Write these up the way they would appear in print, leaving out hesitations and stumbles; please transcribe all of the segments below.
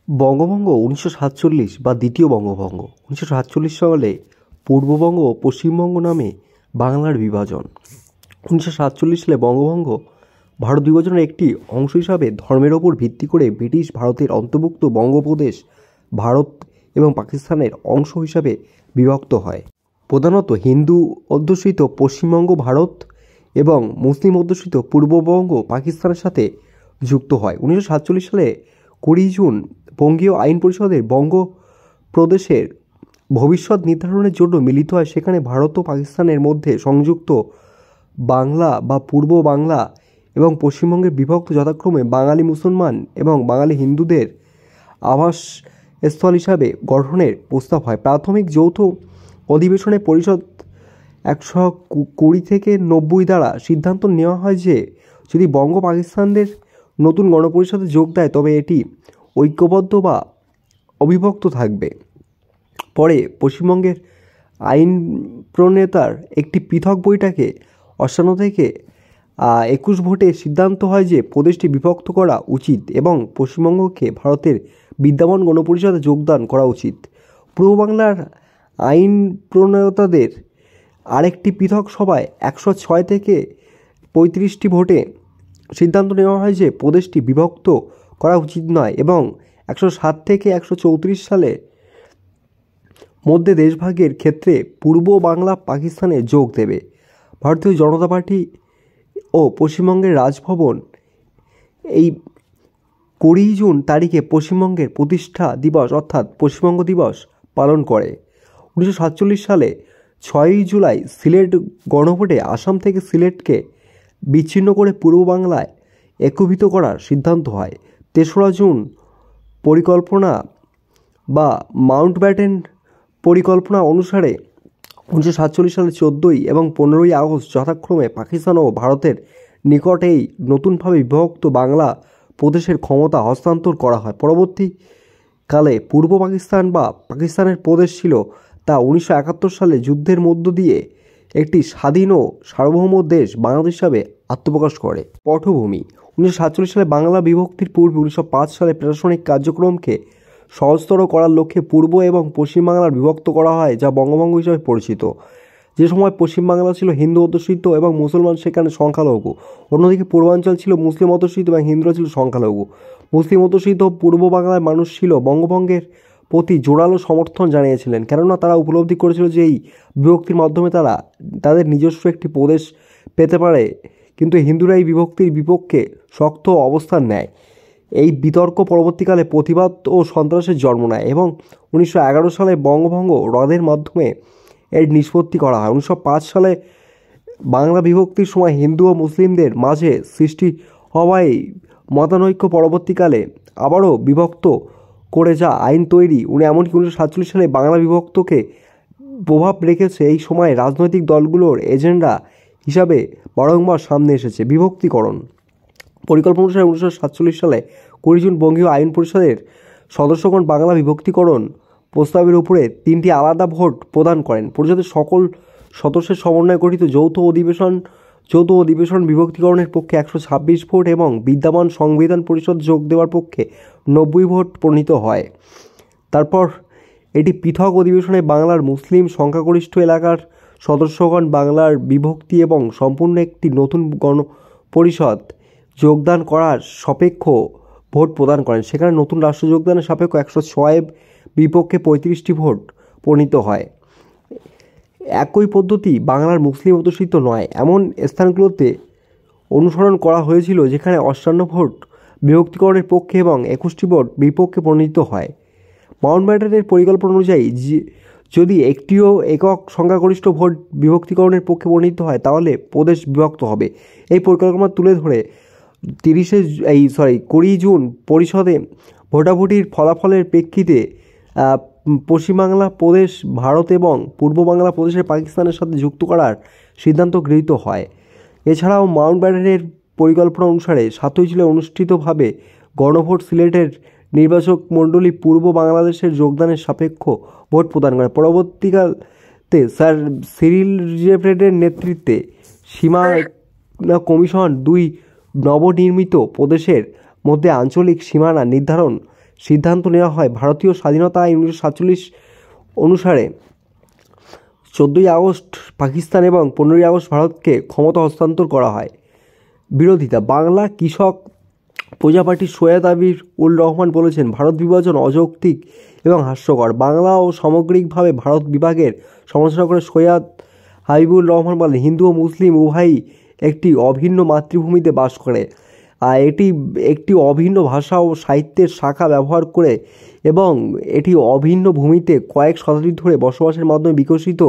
বঙ্গভঙ্গ ১৯৪৭ বা দ্বিতীয় বঙ্গভঙ্গ ১৯৪৭ সালে পূর্ববঙ্গ ও পশ্চিমবঙ্গ নামে বাংলার বিভাজন। ১৯৪৭ সালে বঙ্গভঙ্গ ভারত বিভাজনের একটি অংশ হিসাবে ধর্মের ওপর ভিত্তি করে ব্রিটিশ ভারতের অন্তর্ভুক্ত বঙ্গপ্রদেশ ভারত এবং পাকিস্তানের অংশ হিসাবে বিভক্ত হয়। প্রধানত হিন্দু অধ্যুষিত পশ্চিমবঙ্গ ভারত এবং মুসলিম অধ্যুষিত পূর্ববঙ্গ পাকিস্তানের সাথে যুক্ত হয়। ১৯৪৭ সালে ২০ জুন বঙ্গীয় আইন পরিষদের বঙ্গপ্রদেশের ভবিষ্যৎ নির্ধারণের জন্য মিলিত হয়। সেখানে ভারত ও পাকিস্তানের মধ্যে সংযুক্ত বাংলা বা পূর্ব বাংলা এবং পশ্চিমবঙ্গের বিভক্ত যথাক্রমে বাঙালি মুসলমান এবং বাঙালি হিন্দুদের আবাসস্থল হিসাবে গঠনের প্রস্তাব হয়। প্রাথমিক যৌথ অধিবেশনে পরিষদ ১২০ থেকে ৯০ দ্বারা সিদ্ধান্ত নেওয়া হয় যে যদি বঙ্গ পাকিস্তানদের নতুন গণপরিষদে যোগ দেয় তবে এটি ঐক্যবদ্ধ বা অবিভক্ত থাকবে। পরে পশ্চিমবঙ্গের আইন প্রণেতার একটি পৃথক বৈঠকে ৫৮ থেকে ২১ ভোটে সিদ্ধান্ত হয় যে প্রদেশটি বিভক্ত করা উচিত এবং পশ্চিমবঙ্গকে ভারতের বিদ্যমান গণপরিষদে যোগদান করা উচিত। পূর্ব বাংলার আইন প্রণেতাদের আরেকটি পৃথক সভায় ১০৬ থেকে ৩৫টি ভোটে সিদ্ধান্ত নেওয়া হয় যে প্রদেশটি বিভক্ত করা উচিত নয় এবং ১০৭ থেকে ১৩৪ সালের মধ্যে দেশভাগের ক্ষেত্রে পূর্ব বাংলা পাকিস্তানে যোগ দেবে। ভারতীয় জনতা পার্টি ও পশ্চিমবঙ্গের রাজভবন এই ২০ জুন তারিখে পশ্চিমবঙ্গের প্রতিষ্ঠা দিবস অর্থাৎ পশ্চিমবঙ্গ দিবস পালন করে। ১৯৪৭ সালে ৬ জুলাই সিলেট গণভোটে আসাম থেকে সিলেটকে বিচ্ছিন্ন করে পূর্ব বাংলায় একীভূত করার সিদ্ধান্ত হয়। ৩রা জুন পরিকল্পনা বা মাউন্টব্যাটেন পরিকল্পনা অনুসারে ১৯৪৭ সালে ১৪ এবং ১৫ই আগস্ট যথাক্রমে পাকিস্তান ও ভারতের নিকট এই নতুনভাবে বিভক্ত বাংলা প্রদেশের ক্ষমতা হস্তান্তর করা হয়। পরবর্তীকালে পূর্ব পাকিস্তান বা পাকিস্তানের প্রদেশ ছিল তা ১৯৭১ সালে যুদ্ধের মধ্য দিয়ে একটি স্বাধীন ও সার্বভৌম দেশ বাংলাদেশ হিসাবে আত্মপ্রকাশ করে। পটভূমি: ১৯৪৭ সালে বাংলা বিভক্তির পূর্বে ১৯০৫ সালে প্রশাসনিক কার্যক্রমকে সহজতর করার লক্ষ্যে পূর্ব এবং পশ্চিম বাংলার বিভক্ত করা হয়, যা বঙ্গভঙ্গ হিসাবে পরিচিত। যে সময় পশ্চিমবাংলা ছিল হিন্দু অধ্যুষিত এবং মুসলমান সেখানে সংখ্যালঘু, অন্যদিকে পূর্বাঞ্চল ছিল মুসলিম অধ্যুষিত এবং হিন্দুরা ছিল সংখ্যালঘু। মুসলিম অধ্যুষিত পূর্ব বাংলার মানুষ ছিল বঙ্গভঙ্গের প্রতি জোরালো সমর্থন জানিয়েছিলেন, কেননা তারা উপলব্ধি করেছিল যে এই বিভক্তির মাধ্যমে তারা তাদের নিজস্ব একটি প্রদেশ পেতে পারে, কিন্তু হিন্দুরা এই বিভক্তির বিপক্ষে শক্ত অবস্থান নেয়। এই বিতর্ক পরবর্তীকালে প্রতিবাদ ও সন্ত্রাসের জন্ম নেয় এবং ১৯১১ সালে বঙ্গভঙ্গ রদের মাধ্যমে এর নিষ্পত্তি করা হয়। ১৯০৫ সালে বাংলা বিভক্তির সময় হিন্দু ও মুসলিমদের মাঝে সৃষ্টি হওয়ায় মতানৈক্য পরবর্তীকালে আবারও বিভক্ত করে যা আইন তৈরি এমনকি ১৯৪৭ সালে বাংলা বিভক্তকে প্রভাব রেখেছে। এই সময় রাজনৈতিক দলগুলোর এজেন্ডা হিসাবে বারংবার সামনে এসেছে বিভক্তিকরণ পরিকল্পনা অনুসারে ১৯৪৭ সালে ২০ জুন বঙ্গীয় আইন পরিষদের সদস্যগণ বাংলা বিভক্তিকরণ প্রস্তাবের উপরে ৩টি আলাদা ভোট প্রদান করেন। পরিষদের সকল সদস্যের সমন্বয়ে গঠিত যৌথ অধিবেশন বিভক্তিকরণের পক্ষে ১২৬ ভোট এবং বিদ্যমান সংবিধান পরিষদ যোগ দেওয়ার পক্ষে ৯০ ভোট প্রণীত হয়। তারপর এটি পৃথক অধিবেশনে বাংলার মুসলিম সংখ্যাগরিষ্ঠ এলাকার সদস্যগণ বাংলার বিভক্তি এবং সম্পূর্ণ একটি নতুন গণপরিষদ যোগদান করার সাপেক্ষ ভোট প্রদান করেন। সেখানে নতুন রাষ্ট্র যোগদানের সাপেক্ষ ১০৬ বিপক্ষে ৩৫টি ভোট প্রণীত হয়। একই পদ্ধতি বাংলার মুসলিম অধ্যুষিত নয় এমন স্থানগুলোতে অনুসরণ করা হয়েছিল, যেখানে ৫৮ ভোট বিভক্তিকরণের পক্ষে এবং ২১টি ভোট বিপক্ষে প্রণীত হয়। মাউন্টব্যাটেনের পরিকল্পনা অনুযায়ী যদি একটিও একক সংখ্যাগরিষ্ঠ ভোট বিভক্তিকরণের পক্ষে প্রণীত হয় তাহলে প্রদেশ বিভক্ত হবে। এই পরিকল্পনা তুলে ধরে ২০ জুন পরিষদে ভোটাভুটির ফলাফলের প্রেক্ষিতে পশ্চিমবাংলা প্রদেশ ভারত এবং পূর্ব বাংলা প্রদেশের পাকিস্তানের সাথে যুক্ত করার সিদ্ধান্ত গৃহীত হয়। এছাড়াও মাউন্টব্যাটেনের পরিকল্পনা অনুসারে ৭ই জুলাই অনুষ্ঠিতভাবে গণভোট সিলেটের নির্বাচক মণ্ডলী পূর্ব বাংলাদেশের যোগদানের সাপেক্ষ ভোট প্রদান করে। পরবর্তীকালে স্যার সিরিল রিজভেডের নেতৃত্বে সীমানা কমিশন দুই নবনির্মিত প্রদেশের মধ্যে আঞ্চলিক সীমানা নির্ধারণ সিদ্ধান্ত নেওয়া হয় ভারতীয় স্বাধীনতা আইন 1947 অনুসারে 14ই আগস্ট পাকিস্তান এবং 15ই আগস্ট ভারতকে ক্ষমতা হস্তান্তর করা হয়। বিরোধিতা। বাংলা কৃষক প্রজা পার্টির সৈয়দ আবির উল রহমান বলেছেন, ভারত বিভাজন অযৌক্তিক এবং হাস্যকর। বাংলা ও সামগ্রিকভাবে ভারত বিভাগের সমালোচনা করে সৈয়দ হাবিবুর রহমান বলেন, হিন্দু ও মুসলিম উভয়ই একটি অভিন্ন মাতৃভূমিতে বাস করে। এটি একটি অভিন্ন ভাষা ও সাহিত্যের শাখা ব্যবহার করে এবং এটি অভিন্ন ভূমিতে কয়েক শতাব্দী ধরে বসবাসের মাধ্যমে বিকশিত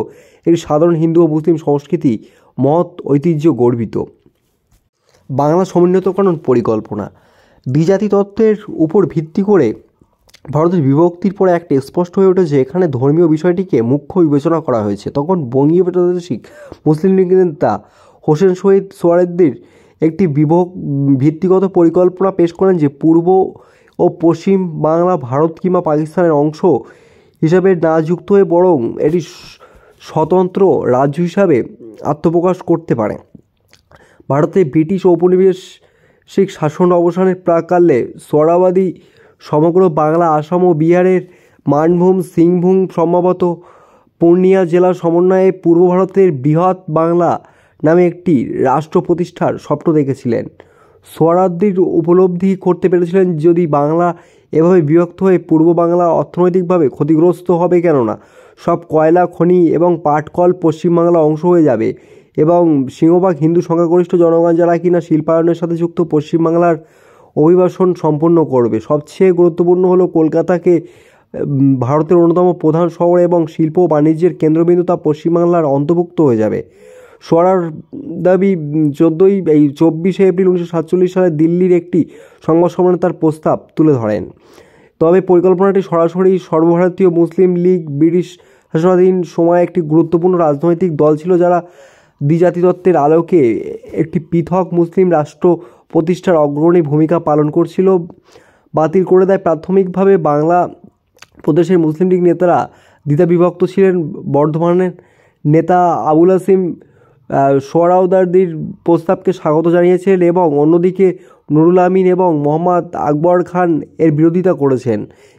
একটি সাধারণ হিন্দু ও মুসলিম সংস্কৃতি মহৎ ঐতিহ্য গর্বিত। বাংলা সমুন্নতকরণ পরিকল্পনা। দ্বিজাতি তত্ত্বের উপর ভিত্তি করে ভারতের বিভক্তির পরে একটা স্পষ্ট হয়ে ওঠে যে এখানে ধর্মীয় বিষয়টিকে মুখ্য বিবেচনা করা হয়েছে। তখন বঙ্গীয় প্রাদেশিক মুসলিম লীগের নেতা হোসেন শহীদ সোহরাওয়ার্দীর একটি ভিত্তিগত পরিকল্পনা পেশ করেন যে পূর্ব ও পশ্চিম বাংলা ভারত কিংবা পাকিস্তানের অংশ হিসাবে না যুক্ত হয়ে বরং এটি স্বতন্ত্র রাজ্য হিসাবে আত্মপ্রকাশ করতে পারে। ভারতে ব্রিটিশ ঔপনিবেশিক শাসন অবসানের প্রাক্কালে সোহরাওয়ার্দী সমগ্র বাংলা, আসাম ও বিহারের মানভূম, সিংভূম, সম্ভবত পূর্ণিয়া জেলার সমন্বয়ে পূর্ব ভারতের বৃহৎ বাংলা নামে একটি রাষ্ট্র প্রতিষ্ঠার স্বপ্ন দেখেছিলেন। সোহরাওয়ার্দী উপলব্ধি করতে পেরেছিলেন যদি বাংলা এভাবে বিভক্ত হয়ে পূর্ব বাংলা অর্থনৈতিকভাবে ক্ষতিগ্রস্ত হবে, কেননা সব কয়লা খনি এবং পাটকল পশ্চিমবাংলা অংশ হয়ে যাবে এবং সিংহভাগ হিন্দু সংখ্যাগরিষ্ঠ জনগণ যারা কিনা শিল্পায়নের সাথে যুক্ত পশ্চিমবাংলার অভিবাসন সম্পন্ন করবে। সবচেয়ে গুরুত্বপূর্ণ হলো কলকাতাকে ভারতের অন্যতম প্রধান শহর এবং শিল্প ও বাণিজ্যের কেন্দ্রবিন্দু তা পশ্চিমবাংলার অন্তর্ভুক্ত হয়ে যাবে। সোহরাওয়ার্দী 24শে এপ্রিল 1947 সালে দিল্লির একটি সংবাদ সম্মেলনে তার প্রস্তাব তুলে ধরেন। তবে পরিকল্পনাটি সরাসরি সর্বভারতীয় মুসলিম লীগ ব্রিটিশ শাসনাধীন সময়ে একটি গুরুত্বপূর্ণ রাজনৈতিক দল ছিল যারা দ্বিজাতি তত্ত্বের আলোকে একটি পৃথক মুসলিম রাষ্ট্র প্রতিষ্ঠার অগ্রণী ভূমিকা পালন করছিল বাতিল করে দেয়। প্রাথমিকভাবে বাংলা প্রদেশের মুসলিম লীগ নেতারা দ্বিধাবিভক্ত ছিলেন। বর্ধমানের নেতা আবুল হাসিম সোহরাওয়ার্দীর প্রস্তাবকে স্বাগত জানিয়েছেন এবং অন্যদিকে নুরুল আমিন এবং মোহাম্মদ আকবর খান এর বিরোধিতা করেছেন।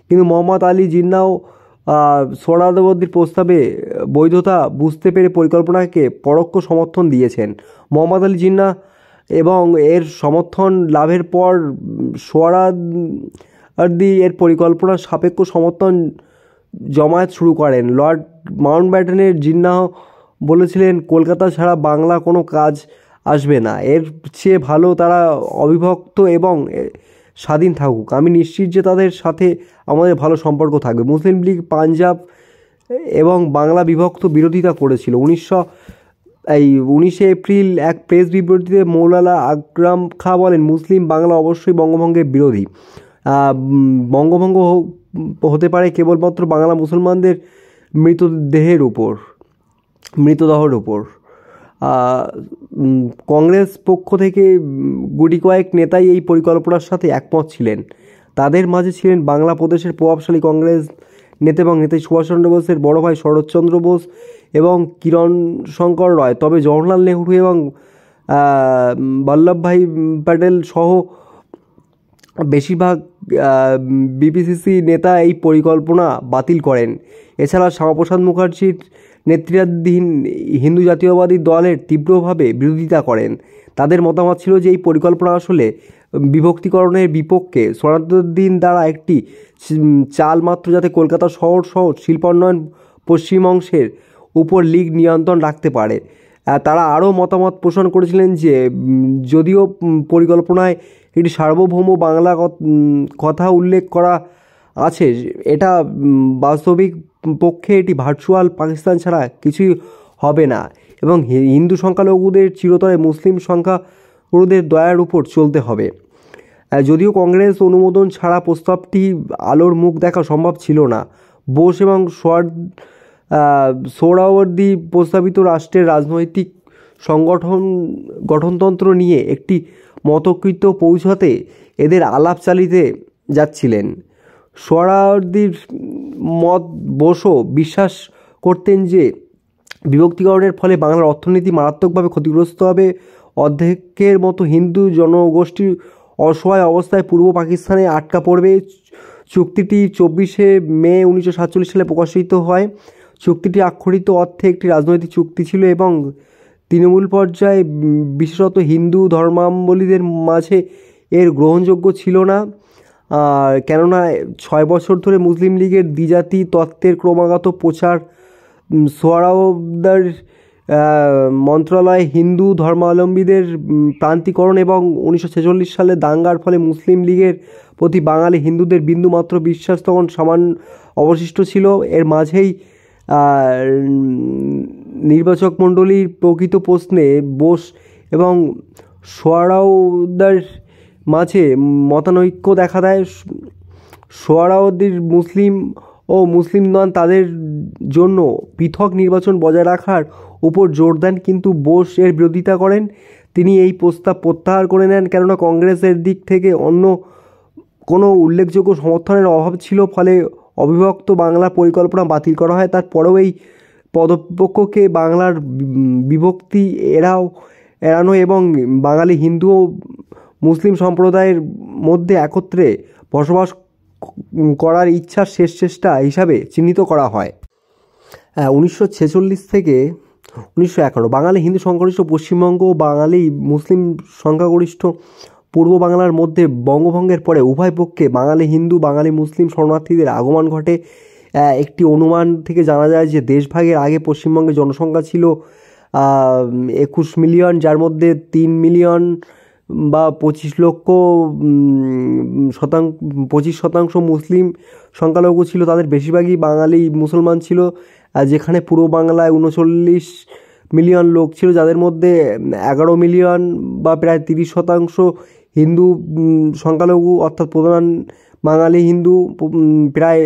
কিন্তু মোহাম্মদ আলী জিন্নাহ সোহরাওয়ার্দীর প্রস্তাবে বৈধতা বুঝতে পেরে পরিকল্পনাকে পরোক্ষ সমর্থন দিয়েছেন। মোহাম্মদ আলী জিন্নাহ এবং এর সমর্থন লাভের পর সোহরাওয়ার্দী এর পরিকল্পনার সাপেক্ষ সমর্থন জমায়েত শুরু করেন। লর্ড মাউন্টব্যাটেনের জিন্নাহ বলেছিলেন, কলকাতা ছাড়া বাংলা কোনো কাজ আসবে না, এর চেয়ে ভালো তারা অবিভক্ত এবং স্বাধীন থাকুক। আমি নিশ্চিত যে তাদের সাথে আমাদের ভালো সম্পর্ক থাকবে। মুসলিম লীগ পাঞ্জাব এবং বাংলা বিভক্ত বিরোধিতা করেছিল। 19শে এপ্রিল এক প্রেস বিবৃতিতে মৌলানা আকরাম খাঁ বলেন, মুসলিম বাংলা অবশ্যই বঙ্গভঙ্গের বিরোধী। বঙ্গভঙ্গ হতে পারে কেবলমাত্র বাংলা মুসলমানদের মৃতদেহের উপর। কংগ্রেস পক্ষ থেকে গুটি কয়েক নেতাই এই পরিকল্পনার সাথে একমত ছিলেন। তাদের মাঝে ছিলেন বাংলা প্রদেশের প্রভাবশালী কংগ্রেস নেতা এবং নেতাজি সুভাষচন্দ্র বোসের বড় ভাই শরৎচন্দ্র বোস এবং কিরণ শঙ্কর রয়। তবে জওহরলাল নেহরু এবং বল্লভভাই প্যাটেল সহ বেশিরভাগ বিপিসিসি নেতা এই পরিকল্পনা বাতিল করেন। এছাড়া শ্যামাপ্রসাদ মুখার্জির নেতৃত্বাধীন হিন্দু জাতীয়বাদী দলের তীব্রভাবে বিরোধিতা করেন। তাদের মতামত ছিল যে এই পরিকল্পনা আসলে বিভক্তিকরণের বিপক্ষে। সোহরাওয়ার্দী দ্বারা একটি চাল মাত্র যাতে কলকাতা শহর সহ শিল্পোন্নয়ন পশ্চিম অংশের উপর লীগ নিয়ন্ত্রণ রাখতে পারে। তারা আরও মতামত পোষণ করেছিলেন যে যদিও পরিকল্পনায় একটি সার্বভৌম বাংলা কথা উল্লেখ করা আছে, এটা বাস্তবিক পক্ষে এটি ভার্চুয়াল পাকিস্তান ছাড়া কিছুই হবে না এবং হিন্দু সংখ্যালঘুদের চিরতরে মুসলিম সংখ্যাগুরুদের দয়ার উপর চলতে হবে। যদিও কংগ্রেস অনুমোদন ছাড়া প্রস্তাবটি আলোর মুখ দেখা সম্ভব ছিল না। বোস এবং সোহরাওয়ার্দী প্রস্তাবিত রাষ্ট্রের রাজনৈতিক গঠনতন্ত্র নিয়ে একটি মতৈক্যে পৌঁছাতে এদের আলাপ চালিয়ে যাচ্ছিলেন। সোহরাওয়ার্দীর মত বোসও বিশ্বাস করতেন যে বিভক্তিকরণের ফলে বাংলার অর্থনীতি মারাত্মকভাবে ক্ষতিগ্রস্ত হবে। অর্ধেকের মতো হিন্দু জনগোষ্ঠী অসহায় অবস্থায় পূর্ব পাকিস্তানে আটকা পড়বে। চুক্তিটি 24 মে 1947 সালে প্রকাশিত হয়। চুক্তিটি আক্ষরিক অর্থে একটি রাজনৈতিক চুক্তি ছিল এবং তৃণমূল পর্যায়ে বিশেষত হিন্দু ধর্মাবলম্বীদের মাঝে এর গ্রহণযোগ্য ছিল না। কেননা 6 বছর ধরে মুসলিম লীগের দ্বিজাতি তত্ত্বের ক্রমাগত প্রচার, সোহরাওয়ার্দীর মন্ত্রণালয়, হিন্দু ধর্মাবলম্বীদের প্রান্তিকরণ এবং 1946 সালে দাঙ্গার ফলে মুসলিম লীগের প্রতি বাঙালি হিন্দুদের বিন্দুমাত্র বিশ্বাস তখন সামান্য অবশিষ্ট ছিল। এর মাঝেই নির্বাচক মণ্ডলীর প্রকৃত প্রশ্নে বোস এবং সোহরাওয়ার্দীর মাঝে মতানৈক্য দেখা দেয়। সোহরাওয়ার্দীর মুসলিম ও মুসলিম নন তাদের জন্য পৃথক নির্বাচন বজায় রাখার উপর জোর দেন, কিন্তু বোস এর বিরোধিতা করেন। তিনি এই প্রস্তাব প্রত্যাহার করে নেন, কেননা কংগ্রেসের দিক থেকে অন্য কোনো উল্লেখযোগ্য সমর্থনের অভাব ছিল। ফলে অবিভক্ত বাংলা পরিকল্পনা বাতিল করা হয়। তারপরেও এই পদপক্ষকে বাংলার বিভক্তি এড়ানো এবং বাঙালি হিন্দু ও মুসলিম সম্প্রদায়ের মধ্যে একত্রে বসবাস করার ইচ্ছার শেষ চেষ্টা হিসাবে চিহ্নিত করা হয়। 1946 থেকে 1951 বাঙালি হিন্দু সংখ্যাগরিষ্ঠ পশ্চিমবঙ্গ ও বাঙালি মুসলিম সংখ্যাগরিষ্ঠ পূর্ব বাংলার মধ্যে বঙ্গভঙ্গের পরে উভয় পক্ষে বাঙালি হিন্দু বাঙালি মুসলিম শরণার্থীদের আগমন ঘটে। একটি অনুমান থেকে জানা যায় যে দেশভাগের আগে পশ্চিমবঙ্গের জনসংখ্যা ছিল 21 মিলিয়ন, যার মধ্যে 3 মিলিয়ন বা 25% মুসলিম সংখ্যালঘু ছিল। তাদের বেশিরভাগই বাঙালি মুসলমান ছিল, যেখানে পূর্ব বাংলায় 39 মিলিয়ন লোক ছিল, যাদের মধ্যে 11 মিলিয়ন বা প্রায় 30% হিন্দু সংখ্যালঘু, অর্থাৎ প্রধান বাঙালি হিন্দু। প্রায়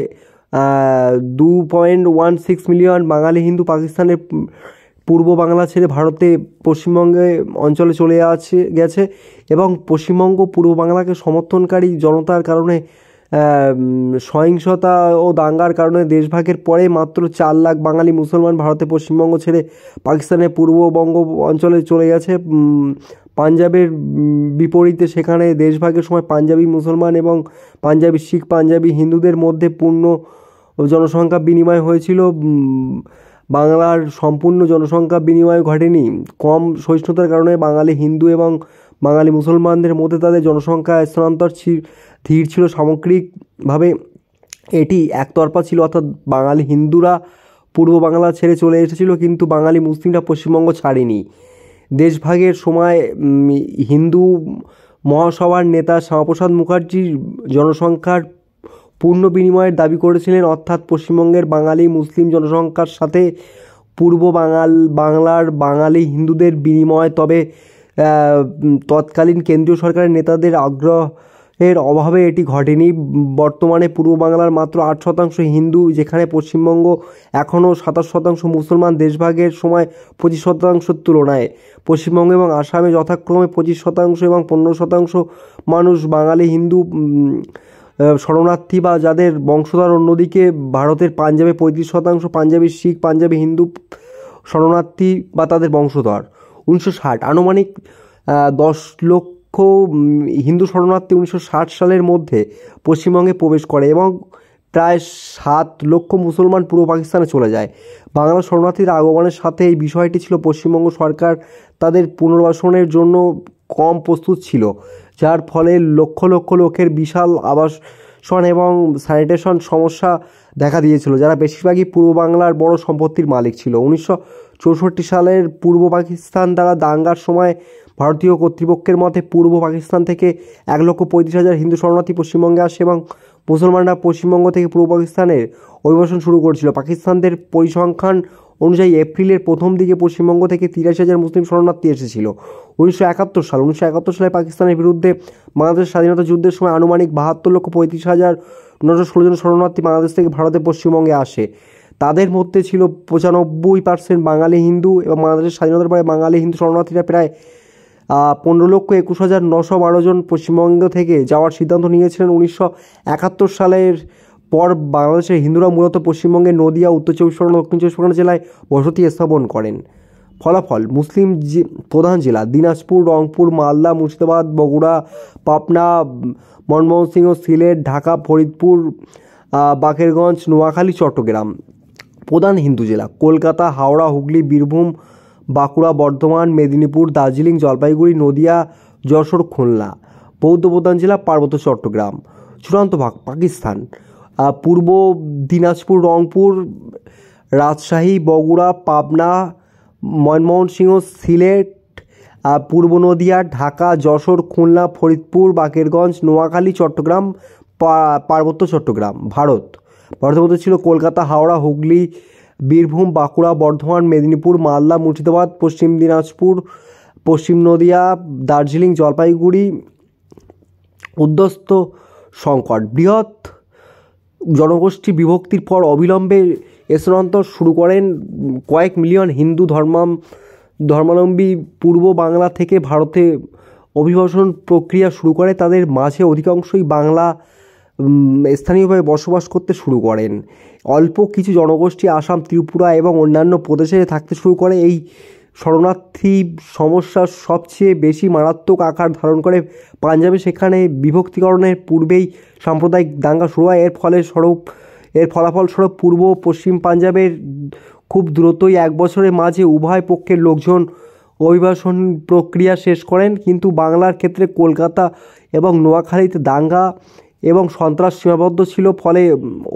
2.16 মিলিয়ন বাঙালি হিন্দু পাকিস্তানের পূর্ব বাংলা ছেড়ে ভারতে পশ্চিমবঙ্গে অঞ্চলে চলে গেছে এবং পশ্চিমবঙ্গ পূর্ব বাংলাকে সমর্থনকারী জনতার কারণে সহিংসতা ও দাঙ্গার কারণে দেশভাগের পরে মাত্র 4 লাখ বাঙালি মুসলমান ভারতে পশ্চিমবঙ্গ ছেড়ে পাকিস্তানের পূর্ববঙ্গ অঞ্চলে চলে গেছে। পাঞ্জাবের বিপরীতে সেখানে দেশভাগের সময় পাঞ্জাবি মুসলমান এবং পাঞ্জাবি শিখ পাঞ্জাবি হিন্দুদের মধ্যে পূর্ণ জনসংখ্যা বিনিময় হয়েছিল। বাংলার সম্পূর্ণ জনসংখ্যা বিনিময় ঘটেনি। কম সহিষ্ণুতার কারণে বাঙালি হিন্দু এবং বাঙালি মুসলমানদের মধ্যে তাদের জনসংখ্যা স্থানান্তর ধীর ছিল। সামগ্রিকভাবে এটি একতরফা ছিল, অর্থাৎ বাঙালি হিন্দুরা পূর্ব বাংলা ছেড়ে চলে এসেছিল, কিন্তু বাঙালি মুসলিমরা পশ্চিমবঙ্গ ছাড়েনি। দেশভাগের সময় হিন্দু মহাসভার নেতা শ্যামাপ্রসাদ মুখার্জির জনসংখ্যার পূর্ণ বিনিময়ের দাবি করেছিলেন, অর্থাৎ পশ্চিমবঙ্গের বাঙালি মুসলিম জনসংখ্যার সাথে পূর্ব বাংলার বাঙালি হিন্দুদের বিনিময়। তবে তৎকালীন কেন্দ্রীয় সরকারের নেতাদের আগ্রহের অভাবে এটি ঘটেনি। বর্তমানে পূর্ব বাংলার মাত্র 8% হিন্দু, যেখানে পশ্চিমবঙ্গ এখনও 27% মুসলমান। দেশভাগের সময় 25% তুলনায় পশ্চিমবঙ্গ এবং আসামে যথাক্রমে 25% এবং 15% মানুষ বাঙালি হিন্দু শরণার্থী বা যাদের বংশধর। অন্যদিকে ভারতের পাঞ্জাবে 35% পাঞ্জাবি শিখ পাঞ্জাবি হিন্দু শরণার্থী বা তাদের বংশধর। 1960 আনুমানিক 10 লক্ষ হিন্দু শরণার্থী 1960 সালের মধ্যে পশ্চিমবঙ্গে প্রবেশ করে এবং প্রায় 7 লক্ষ মুসলমান পূর্ব পাকিস্তানে চলে যায়। বাংলা শরণার্থীদের আগমনের সাথে এই বিষয়টি ছিল পশ্চিমবঙ্গ সরকার তাদের পুনর্বাসনের জন্য কম প্রস্তুত ছিল, যার ফলে লক্ষ লক্ষ লোকের বিশাল আবাসন এবং স্যানিটেশন সমস্যা দেখা দিয়েছিল, যারা বেশিরভাগই পূর্ব বাংলার বড় সম্পত্তির মালিক ছিল। 1964 সালের পূর্ব পাকিস্তান দ্বারা দাঙ্গার সময় ভারতীয় কর্তৃপক্ষের মতে পূর্ব পাকিস্তান থেকে 1,35,000 হিন্দু শরণার্থী পশ্চিমবঙ্গে আসে এবং মুসলমানরা পশ্চিমবঙ্গ থেকে পূর্ব পাকিস্তানের অভিবাসন শুরু করেছিল। পাকিস্তানদের পরিসংখ্যান অনুযায়ী এপ্রিলের প্রথম দিকে পশ্চিমবঙ্গ থেকে 83,000 মুসলিম শরণার্থী এসেছিল। 1971 সালে পাকিস্তানের বিরুদ্ধে বাংলাদেশের স্বাধীনতা যুদ্ধের সময় আনুমানিক 72,35,916 জন শরণার্থী বাংলাদেশ থেকে ভারতে পশ্চিমবঙ্গে আসে। তাদের মধ্যে ছিল 95% বাঙালি হিন্দু এবং বাংলাদেশের স্বাধীনতার পরে বাঙালি হিন্দু শরণার্থীরা প্রায় 15,21,912 জন পশ্চিমবঙ্গ থেকে যাওয়ার সিদ্ধান্ত নিয়েছিলেন। 1971 সালের পর বাংলাদেশের হিন্দুরা মূলত পশ্চিমবঙ্গের নদিয়া, উত্তর চব্বিশ পরগনা, দক্ষিণ চব্বিশ পরগনা জেলায় বসতি স্থাপন করেন। ফলাফল: মুসলিম প্রধান জেলা দিনাজপুর, রংপুর, মালদা, মুর্শিদাবাদ, বগুড়া, পাবনা, ময়মনসিংহ, সিলেট, ঢাকা, ফরিদপুর, বাকেরগঞ্জ, নোয়াখালী, চট্টগ্রাম। প্রধান হিন্দু জেলা কলকাতা, হাওড়া, হুগলি, বীরভূম, বাঁকুড়া, বর্ধমান, মেদিনীপুর, দার্জিলিং, জলপাইগুড়ি, নদিয়া, যশোর, খুলনা। বৌদ্ধ প্রধান জেলা পার্বত্য চট্টগ্রাম। চূড়ান্ত ভাগ: পাকিস্তান পূর্ব দিনাজপুর, রংপুর, রাজশাহী, বগুড়া, পাবনা, ময়মনসিংহ, সিলেট, পূর্ব নদিয়া, ঢাকা, যশোর, খুলনা, ফরিদপুর, বাকেরগঞ্জ, নোয়াখালী, চট্টগ্রাম, পার্বত্য চট্টগ্রাম। ভারতের মধ্যে ছিল কলকাতা, হাওড়া, হুগলি, বীরভূম, বাঁকুড়া, বর্ধমান, মেদিনীপুর, মালদা, মুর্শিদাবাদ, পশ্চিম দিনাজপুর, পশ্চিম নদিয়া, দার্জিলিং, জলপাইগুড়ি। উদ্বস্ত সংকট: বৃহৎ জনগোষ্ঠী বিভক্তির পর অবিলম্বে স্থানান্তর শুরু করেন কয়েক মিলিয়ন হিন্দু ধর্মাবলম্বী পূর্ব বাংলা থেকে ভারতে অভিবাসন প্রক্রিয়া শুরু করে। তাদের মাঝে অধিকাংশই বাংলা স্থানীয়ভাবে বসবাস করতে শুরু করেন। অল্প কিছু জনগোষ্ঠী আসাম, ত্রিপুরা এবং অন্যান্য প্রদেশে থাকতে শুরু করে। এই শরণার্থী সমস্যা সবচেয়ে বেশি মারাত্মক আকার ধারণ করে পাঞ্জাবে। সেখানে বিভক্তিকরণের পূর্বেই সাম্প্রদায়িক দাঙ্গা শুরু হয়। এর ফলাফলস্বরূপ পূর্ব ও পশ্চিম পাঞ্জাবের খুব দ্রুতই এক বছরের মাঝে উভয় পক্ষের লোকজন অভিবাসন প্রক্রিয়া শেষ করেন। কিন্তু বাংলার ক্ষেত্রে কলকাতা এবং নোয়াখালীতে দাঙ্গা এবং সন্ত্রাস সীমাবদ্ধ ছিল। ফলে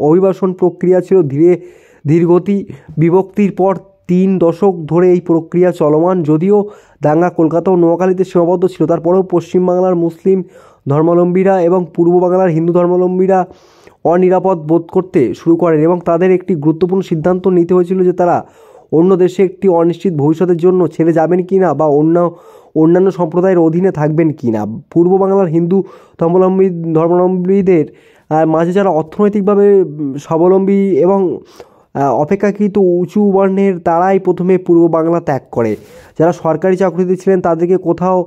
অভিবাসন প্রক্রিয়া ছিল ধীরগতি। বিভক্তির পর 3 দশক ধরে এই প্রক্রিয়া চলমান। যদিও দাঙ্গা কলকাতা ও নোয়াখালীতে সীমাবদ্ধ ছিল, তারপরেও পশ্চিমবাংলার মুসলিম ধর্মাবলম্বীরা এবং পূর্ব বাংলার হিন্দু ধর্মাবলম্বীরা অনিরাপদ বোধ করতে শুরু করেন এবং তাদের একটি গুরুত্বপূর্ণ সিদ্ধান্ত নিতে হয়েছিল যে তারা অন্য দেশে একটি অনিশ্চিত ভবিষ্যতের জন্য ছেড়ে যাবেন কি না বা অন্যান্য সম্প্রদায়ের অধীনে থাকবেন কি না। পূর্ব বাংলার হিন্দু ধর্মাবলম্বীদের মাঝে যারা অর্থনৈতিকভাবে স্বাবলম্বী এবং অপেক্ষাকৃত উঁচু বর্ণের, তারাই প্রথমে পূর্ব বাংলা ত্যাগ করে। যারা সরকারি চাকরিতে ছিলেন তাদেরকে কোথাও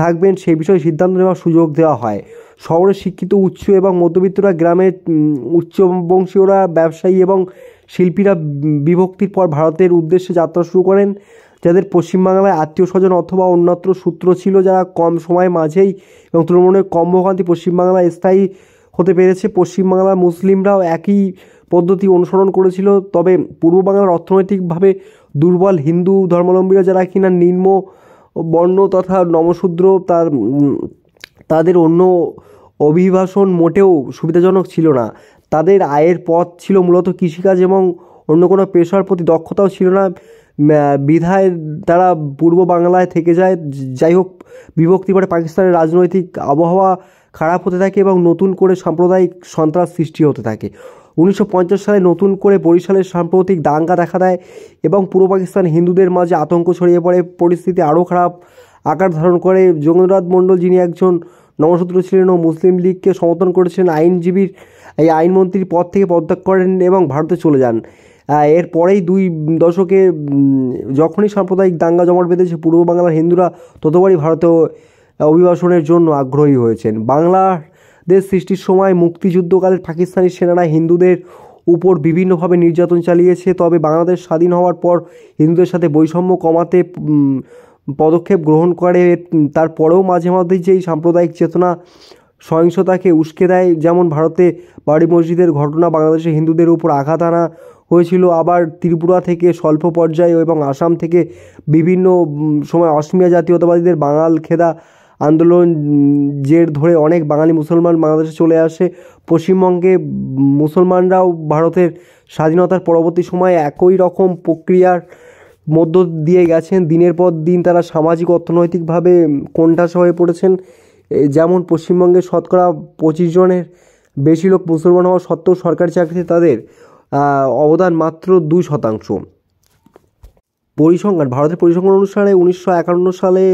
থাকবেন সেই বিষয়ে সিদ্ধান্ত নেওয়ার সুযোগ দেওয়া হয়। শহরে শিক্ষিত উচ্চ এবং মধ্যবিত্তরা, গ্রামের উচ্চ বংশীয়রা, ব্যবসায়ী এবং শিল্পীরা বিভক্তির পর ভারতের উদ্দেশ্যে যাত্রা শুরু করেন। যাদের পশ্চিমবাংলায় আত্মীয় স্বজন অথবা অন্যত্র সূত্র ছিল, যারা কম সময়ের মাঝেই এবং তুলনামূলক কম ভোগান্তি পশ্চিমবাংলায় স্থায়ী হতে পেরেছে। পশ্চিমবাংলার মুসলিমরাও একই পদ্ধতি অনুসরণ করেছিল। তবে পূর্ব বাংলার অর্থনৈতিকভাবে দুর্বল হিন্দু ধর্মাবলম্বীরা, যারা কিনা নিম্ন বর্ণ তথা নমশূদ্র, তাদের অন্য অভিবাসন মোটেও সুবিধাজনক ছিল না। তাদের আয়ের পথ ছিল মূলত কৃষিকাজ এবং অন্য কোনো পেশার প্রতি দক্ষতাও ছিল না। বিধায় তারা পূর্ব বাংলায় থেকে যায়। যাই হোক, বিভক্তি পরে পাকিস্তানের রাজনৈতিক আবহাওয়া খারাপ হতে থাকে এবং নতুন করে সাম্প্রদায়িক সন্ত্রাস সৃষ্টি হতে থাকে। 1950 সালে নতুন করে বরিশালের সাম্প্রতিক দাঙ্গা দেখা দেয় এবং পূর্ব পাকিস্তান হিন্দুদের মাঝে আতঙ্ক ছড়িয়ে পড়ে। পরিস্থিতি আরও খারাপ আকার ধারণ করে। যোগেন্দ্রনাথ মণ্ডল, যিনি একজন নমশূদ্র ছিলেন ও মুসলিম লীগকে সমর্থন করেছিলেন, আইনমন্ত্রীর পদ থেকে পদত্যাগ করেন এবং ভারতে চলে যান। এর পরেই 2 দশকে যখনই সাম্প্রদায়িক দাঙ্গা জমাট বেঁধেছে, পূর্ব বাংলার হিন্দুরা ততবারই ভারতে অভিবাসনের জন্য আগ্রহী হয়েছেন। বাংলাদেশ সৃষ্টির সময় মুক্তিযুদ্ধকালের পাকিস্তানি সেনারা হিন্দুদের উপর বিভিন্নভাবে নির্যাতন চালিয়েছে। তবে বাংলাদেশ স্বাধীন হওয়ার পর হিন্দুদের সাথে বৈষম্য কমাতে পদক্ষেপ গ্রহণ করে। তারপরেও মাঝে মধ্যেই যেই সাম্প্রদায়িক চেতনা সহিংসতাকে উস্কে দেয়, যেমন ভারতে বাবরি মসজিদের ঘটনা, বাংলাদেশে হিন্দুদের উপর আঘাত আনা হয়েছিল। আবার ত্রিপুরা থেকে স্বল্প পর্যায়ে এবং আসাম থেকে বিভিন্ন সময় অসমিয়া জাতীয়তাবাদীদের বাঙাল খেদা আন্দোলন জের ধরে অনেক বাঙালি মুসলমান বাংলাদেশে চলে আসে। পশ্চিমবঙ্গে মুসলমানরাও ভারতের স্বাধীনতার পরবর্তী সময়ে একই রকম প্রক্রিয়ার মধ্য দিয়ে গেছেন। দিনের পর দিন তারা সামাজিক অর্থনৈতিকভাবে কোণঠাসা হয়ে পড়েছেন। যেমন পশ্চিমবঙ্গে শতকরা 25 জনের বেশি লোক মুসলমান হওয়া সত্ত্বেও সরকারি চাকরিতে তাদের অবদান মাত্র 2%। পরিসংখ্যান: ভারতের পরিসংখ্যান অনুসারে 1951 সালে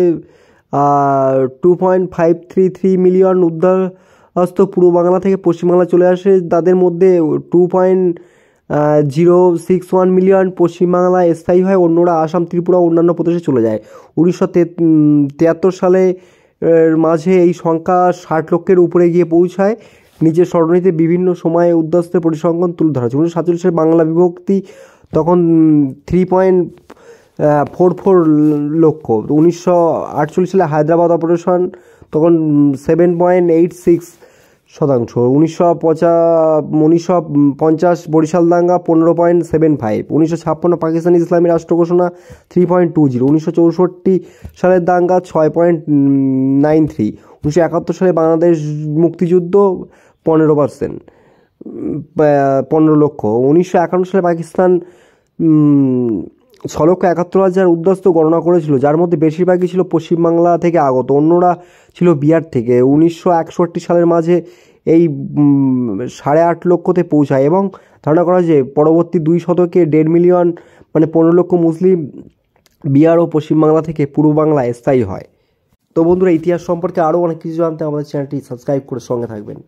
2.533 মিলিয়ন উদ্বাস্ত পূর্ব বাংলা থেকে পশ্চিমবাংলা চলে আসে। তাদের মধ্যে 2.061 মিলিয়ন পশ্চিমবাংলায় স্থায়ী হয়, অন্যরা আসাম, ত্রিপুরা ও অন্যান্য প্রদেশে চলে যায়। 1973 সালে মাঝে এই সংখ্যা 60 লক্ষের উপরে গিয়ে পৌঁছায়। নিজের স্মরণীতে বিভিন্ন সময়ে উদ্বাস্তের পরিসংখ্যান তুলে ধরা হয়েছে। 1947 সালে বাংলা বিভক্তি, তখন লক্ষ। 1948 সালে হায়দ্রাবাদ অপারেশন তখন 7.86%। 1950 বরিশাল দাঙ্গা 15.75। 1956 পাকিস্তানি ইসলামী রাষ্ট্র ঘোষণা 3.20। 1964 সালের দাঙ্গা 6.93। 1971 সালে বাংলাদেশ মুক্তিযুদ্ধ 15%, 15 লক্ষ। 1951 সালে পাকিস্তান 6,71,000 উদ্বাস্তু গণনা করেছিল, যার মধ্যে বেশিরভাগই ছিল পশ্চিমবাংলা থেকে আগত, অন্যরা ছিল বিহার থেকে। 1961 সালের মাঝে এই 8.5 লক্ষতে পৌঁছায় এবং ধারণা করা যে পরবর্তী 2 শতকে 1.5 মিলিয়ন মানে 15 লক্ষ মুসলিম বিহার ও পশ্চিমবাংলা থেকে পূর্ব বাংলায় স্থায়ী হয়। তো বন্ধুরা, ইতিহাস সম্পর্কে আরও অনেক কিছু জানতে আমাদের চ্যানেলটি সাবস্ক্রাইব করে সঙ্গে থাকবেন।